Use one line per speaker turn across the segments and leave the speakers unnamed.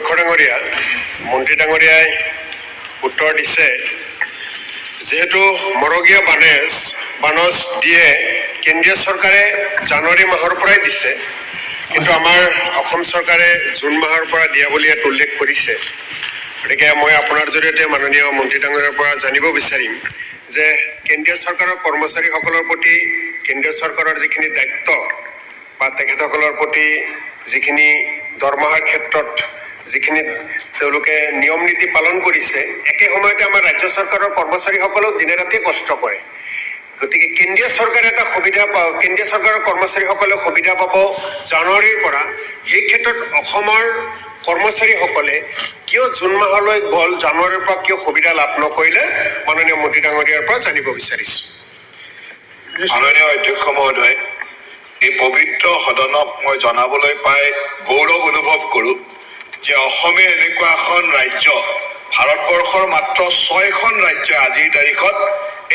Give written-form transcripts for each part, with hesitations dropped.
অধ্যক্ষ ডাঙৰীয়া মন্ত্ৰী ডাঙৰীয়াই উত্তৰ দিছে যেহেতু মৰগীয়া বানজ দিয়ে কেন্দ্ৰীয় চৰকাৰে জানুৱাৰী মাহৰ পৰাই দিছে কিন্তু আমাৰ অসম চৰকাৰে জুন মাহৰ পৰা দিয়া বুলি ইয়াত উল্লেখ কৰিছে গতিকে মই আপোনাৰ জৰিয়তে মাননীয় মন্ত্ৰী ডাঙৰীয়াৰ পৰা জানিব বিচাৰিম যে কেন্দ্ৰীয় চৰকাৰৰ কৰ্মচাৰীসকলৰ প্ৰতি কেন্দ্ৰীয় চৰকাৰৰ যিখিনি দায়িত্ব বা তেখেতসকলৰ প্ৰতি যিখিনি দৰমহাৰ ক্ষেত্ৰত যিখিনি তেওঁলোকে নিয়ম নীতি পালন কৰিছে একে সময়তে আমাৰ ৰাজ্য চৰকাৰৰ কৰ্মচাৰীসকলেও দিনে ৰাতি কষ্ট কৰে গতিকে কেন্দ্ৰীয় চৰকাৰে এটা সুবিধা কেন্দ্ৰীয় চৰকাৰৰ কৰ্মচাৰীসকলে সুবিধা পাব জানুৱাৰীৰ পৰা সেই ক্ষেত্ৰত অসমৰ কৰ্মচাৰীসকলে কিয় জুন মাহলৈ গ'ল জানুৱাৰীৰ পৰা কিয় সুবিধা লাভ নকৰিলে মাননীয় মন্ত্ৰী ডাঙৰীয়াৰ পৰা জানিব বিচাৰিছোঁ
মাননীয় অধ্যক্ষ মহোদয় এই পবিত্ৰ সদনক মই জনাবলৈ পাই গৌৰৱ অনুভৱ কৰোঁ যে অসমে এনেকুৱা এখন ৰাজ্য ভাৰতবৰ্ষৰ মাত্ৰ 6খন ৰাজ্যই আজিৰ তাৰিখত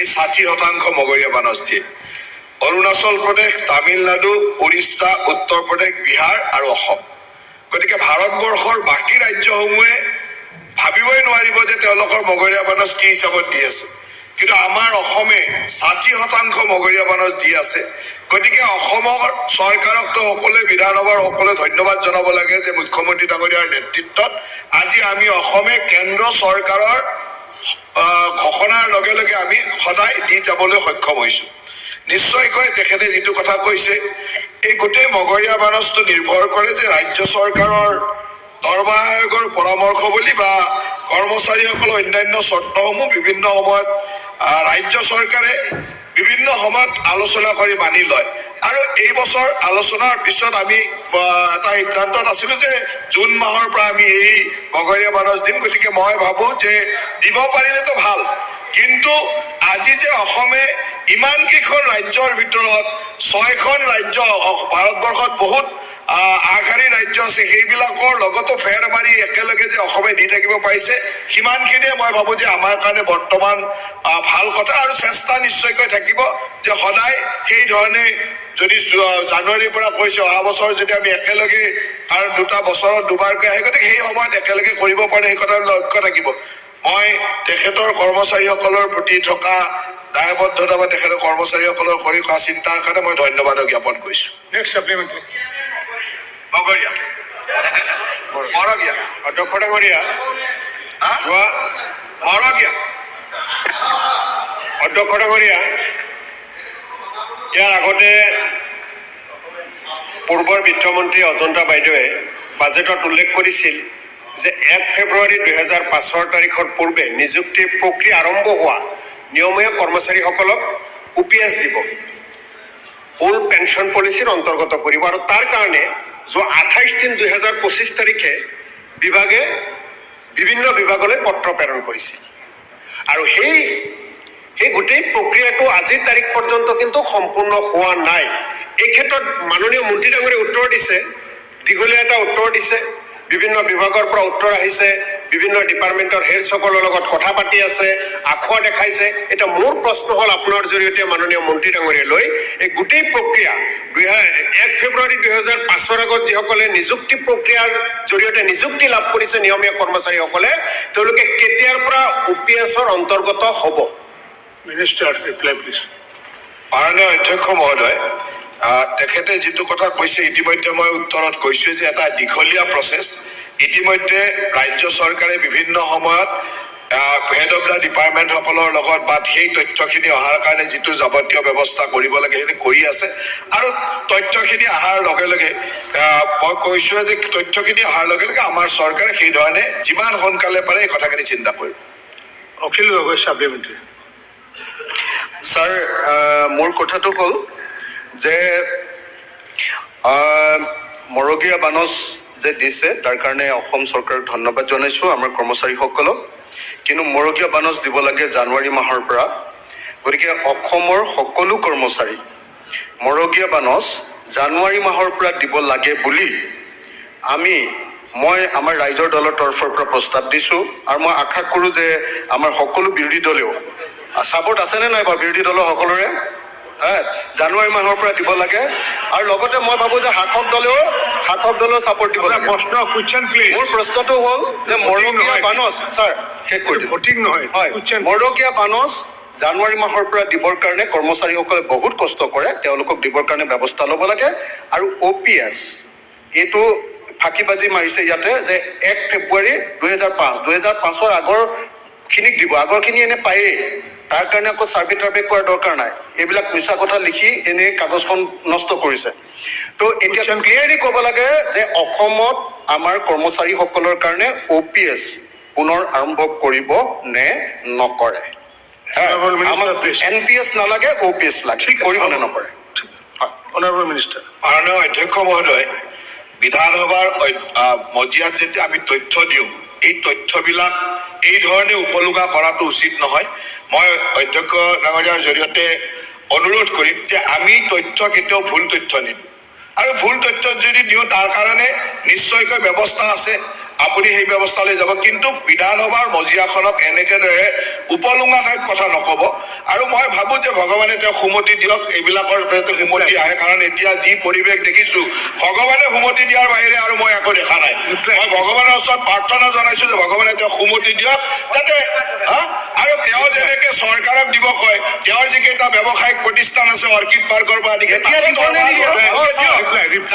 এই 60% মগৰীয়া বানজ দিয়ে অৰুণাচল প্ৰদেশ তামিলনাডু উৰিষ্যা উত্তৰ প্ৰদেশ বিহাৰ আৰু অসম গতিকে ভাৰতবৰ্ষৰ বাকী ৰাজ্যসমূহে ভাবিবই নোৱাৰিব যে তেওঁলোকৰ মগৰীয়া বানজ কি হিচাপত দি আছে কিন্তু আমাৰ অসমে 60% মগৰীয়া বানজ দি আছে গতিকে অসমৰ চৰকাৰকতো সকলোৱে বিধানসভাৰ সকলোৱে ধন্যবাদ জনাব লাগে যে মুখ্যমন্ত্ৰী ডাঙৰীয়াৰ নেতৃত্বত আজি আমি অসমে কেন্দ্ৰ চৰকাৰৰ ঘোষণাৰ লগে লগে আমি সদায় দি যাবলৈ সক্ষম হৈছোঁ নিশ্চয়কৈ তেখেতে যিটো কথা কৈছে এই গোটেই মগৰীয়া বানজটো নিৰ্ভৰ কৰে যে ৰাজ্য চৰকাৰৰ দৰমহা আয়োগৰ পৰামৰ্শ বুলি বা কৰ্মচাৰীসকলৰ অন্যান্য চৰ্তসমূহ বিভিন্ন সময়ত ৰাজ্য চৰকাৰে বিভিন্ন সময়ত আলোচনা কৰি মানি লয় আৰু এই বছৰ আলোচনাৰ পিছত আমি এটা সিদ্ধান্তত আছিলোঁ যে জুন মাহৰ পৰা আমি এই মগৰীয়া বানজ দিম গতিকে মই ভাবোঁ যে দিব পাৰিলেতো ভাল কিন্তু আজি যে অসমে ইমানকেইখন ৰাজ্যৰ ভিতৰত 6খন ৰাজ্য ভাৰতবৰ্ষত বহুত আগশাৰী ৰাজ্য আছে সেইবিলাকৰ লগতো ফেৰ মাৰি একেলগে যে অসমে দি থাকিব পাৰিছে সিমানখিনিয়ে মই ভাবোঁ যে আমাৰ কাৰণে বৰ্তমান ভাল কথা আৰু চেষ্টা নিশ্চয়কৈ থাকিব যে সদায় সেই ধৰণে যদি জানুৱাৰীৰ পৰা কৈছে অহা বছৰ যদি আমি একেলগে আৰু দুটা বছৰত দুবাৰকৈ আহে গতিকে সেই সময়ত একেলগে কৰিব পাৰে সেই কথাৰ লক্ষ্য থাকিব মই তেখেতৰ কৰ্মচাৰীসকলৰ প্ৰতি থকা দায়বদ্ধতা বা তেখেতৰ কৰ্মচাৰীসকলৰ কৰি থকা চিন্তাৰ কাৰণে মই ধন্যবাদ জ্ঞাপন কৰিছোঁ মগৰীয়া মৰগীয়া
অধ্যক্ষ ডাঙৰীয়া
মৰগীয়া
অধ্যক্ষ ডাঙৰীয়া ইয়াৰ আগতে পূৰ্বৰ বিত্তমন্ত্ৰী অজন্তা বাইদেৱে বাজেটত উল্লেখ কৰিছিল যে 1 ফেব্ৰুৱাৰী 2005 তাৰিখৰ পূৰ্বে নিযুক্তিৰ প্ৰক্ৰিয়া আৰম্ভ হোৱা নিয়মীয়া কৰ্মচাৰীসকলক OPS দিব ওল্ড পেঞ্চন পলিচিৰ অন্তৰ্গত কৰিব আৰু তাৰ কাৰণে যোৱা 28/3/2025 তাৰিখে বিভাগে বিভিন্ন বিভাগলৈ পত্ৰ প্ৰেৰণ কৰিছিল আৰু সেই গোটেই প্ৰক্ৰিয়াটো আজিৰ তাৰিখ পৰ্যন্ত কিন্তু সম্পূৰ্ণ হোৱা নাই এই ক্ষেত্ৰত মাননীয় মন্ত্ৰী ডাঙৰীয়াই উত্তৰ দিছে দীঘলীয়া এটা উত্তৰ দিছে বিভিন্ন বিভাগৰ পৰা উত্তৰ আহিছে বিভিন্ন ডিপাৰ্টমেণ্টৰ হেডসকলৰ লগত কথা পাতি আছে আখুৱা দেখাইছে এটা মোৰ প্ৰশ্ন হ'ল আপোনাৰ জৰিয়তে মাননীয় মন্ত্ৰী ডাঙৰীয়ালৈ এই গোটেই প্ৰক্ৰিয়া 1 ফেব্ৰুৱাৰী 2005 আগত যিসকলে নিযুক্তি প্ৰক্ৰিয়াৰ জৰিয়তে নিযুক্তি লাভ কৰিছে নিয়মীয়া কৰ্মচাৰীসকলে তেওঁলোকে কেতিয়াৰ পৰা OPSৰ অন্তৰ্গত হ'ব
মিনিষ্টাৰ ৰিপ্লাই প্লিজ মাননীয় অধ্যক্ষ মহোদয় তেখেতে যিটো কথা কৈছে ইতিমধ্যে মই উত্তৰত কৈছোঁ যে এটা দীঘলীয়া প্ৰচেছ ইতিমধ্যে ৰাজ্য চৰকাৰে বিভিন্ন সময়ত হেড অফ দ্য ডিপাৰ্টমেণ্টসকলৰ লগত বা সেই তথ্যখিনি অহাৰ কাৰণে যিটো যাৱতীয় ব্যৱস্থা কৰিব লাগে সেইখিনি কৰি আছে আৰু তথ্যখিনি অহাৰ লগে লগে মই কৈছোঁ যে তথ্যখিনি অহাৰ লগে লগে আমাৰ চৰকাৰে সেই ধৰণে যিমান সোনকালে পাৰে এই কথাখিনি চিন্তা কৰিব
অখিল গগৈ ছাপ্লিমেণ্টাৰী
ছাৰ মোৰ কথাটো হ'ল যে মৰগীয়া বানজ যে দিছে তাৰ কাৰণে অসম চৰকাৰক ধন্যবাদ জনাইছোঁ আমাৰ কৰ্মচাৰীসকলক কিন্তু মৰগীয়া বানজ দিব লাগে জানুৱাৰী মাহৰ পৰা গতিকে অসমৰ সকলো কৰ্মচাৰী মৰগীয়া বানজ জানুৱাৰী মাহৰ পৰা দিব লাগে বুলি মই আমাৰ ৰাইজৰ দলৰ তৰফৰ পৰা প্ৰস্তাৱ দিছোঁ আৰু মই আশা কৰোঁ যে আমাৰ সকলো বিৰোধী দলেও ছাপোৰ্ট আছেনে নাই বাৰু বিৰোধী দলৰ সকলোৰে জানুৱাৰী মাহৰ পৰা দিব লাগে আৰু লগতে মই ভাবোঁ যে শাসক দলেও ছাপৰ্ট দিব লাগে।
প্ৰশ্ন কুৱেশ্যন প্লিজ।
মোৰ প্ৰশ্নটো হ'ল যে মৰকীয়া বানচ ছাৰ শেষ কৰি দিম।
ভোটিং নহয়
হয়,
কুৱেশ্যন।
মৰকীয়া বানচ জানুৱাৰী মাহৰ পৰা দিবৰ কাৰণে কৰ্মচাৰীসকলে বহুত কষ্ট কৰে, তেওঁলোকক দিবৰ কাৰণে ব্যৱস্থা ল'ব লাগে। আৰু OPS এইটো ফাঁকিবাজি মাৰিছে ইয়াতে যে 1 ফেব্ৰুৱাৰী 2005 আগৰখিনিক দিব, আগৰখিনি এনে পায়েই, তাৰ কাৰণে আকৌ চাৰ্ভে টাৰ্ভে কৰাৰ দৰকাৰ নাই। এইবিলাক মিছা কথা লিখি এনেই কাগজখন নষ্ট কৰিছে। তো এতিয়া ক্লিয়াৰলি ক'ব লাগে যে অসমত আমাৰ কৰ্মচাৰীসকলৰ কাৰণে OPS পুনৰ আৰম্ভ কৰিব নে নকৰে।
Honorable Minister, please.
NPS নালাগে, OPS লাগে, কৰিব নে নকৰে।
Honourable minister.
মাননীয় অধ্যক্ষ মহোদয়, বিধানসভাৰ মজিয়াত যেতিয়া আমি তথ্য দিওঁ, এই তথ্যবিলাক এই ধৰণে উপলুঙা কৰাটো উচিত নহয়। মই অধ্যক্ষ ডাঙৰীয়াৰ জৰিয়তে অনুৰোধ কৰিম যে আমি তথ্য কেতিয়াও ভুল তথ্য নিদিওঁ, আৰু ভুল তথ্য যদি দিওঁ তাৰ কাৰণে নিশ্চয়কৈ ব্যৱস্থা আছে, আপুনি সেই ব্যৱস্থালৈ যাব। কিন্তু বিধানসভাৰ মজিয়াখনক এনেকেদৰে উপলুঙা টাইপ কথা নক'ব। আৰু মই ভাবোঁ যে ভগৱানে তেওঁ সুমতি দিয়ক, এইবিলাকৰ যাতে সুমতি আহে, কাৰণ এতিয়া যি পৰিৱেশ দেখিছোঁ, ভগৱানে সুমতি দিয়াৰ বাহিৰে আৰু মই একো দেখা নাই। মই ভগৱানৰ ওচৰত প্ৰাৰ্থনা জনাইছোঁ যে ভগৱানে তেওঁ সুমতি দিয়ক, যাতে আৰু তেওঁ যেনেকে চৰকাৰক দিব কয়, তেওঁৰ যিকেইটা ব্যৱসায়িক প্ৰতিষ্ঠান আছে অৰ্কিড পাৰ্কৰ পৰা আদি যাতে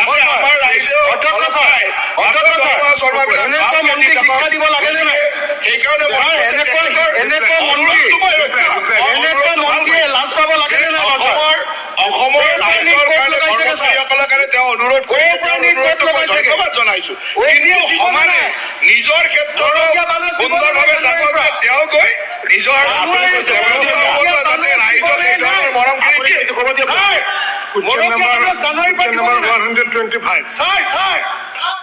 আমাৰ ৰাইজে সেইকাৰণে অসমৰ ৰাইজৰ কাৰণে কৰ্মচাৰীসকলৰ কাৰণে তেওঁ অনুৰোধ কৰিছে, ধন্যবাদ জনাইছোঁ। কিন্তু সমানে নিজৰ ক্ষেত্ৰত সুন্দৰভাৱে যাতে তেওঁ গৈ নিজৰ যাতে ৰাইজক এই ধৰণৰ মৰমখিনি দিয়ে।
Question number 125.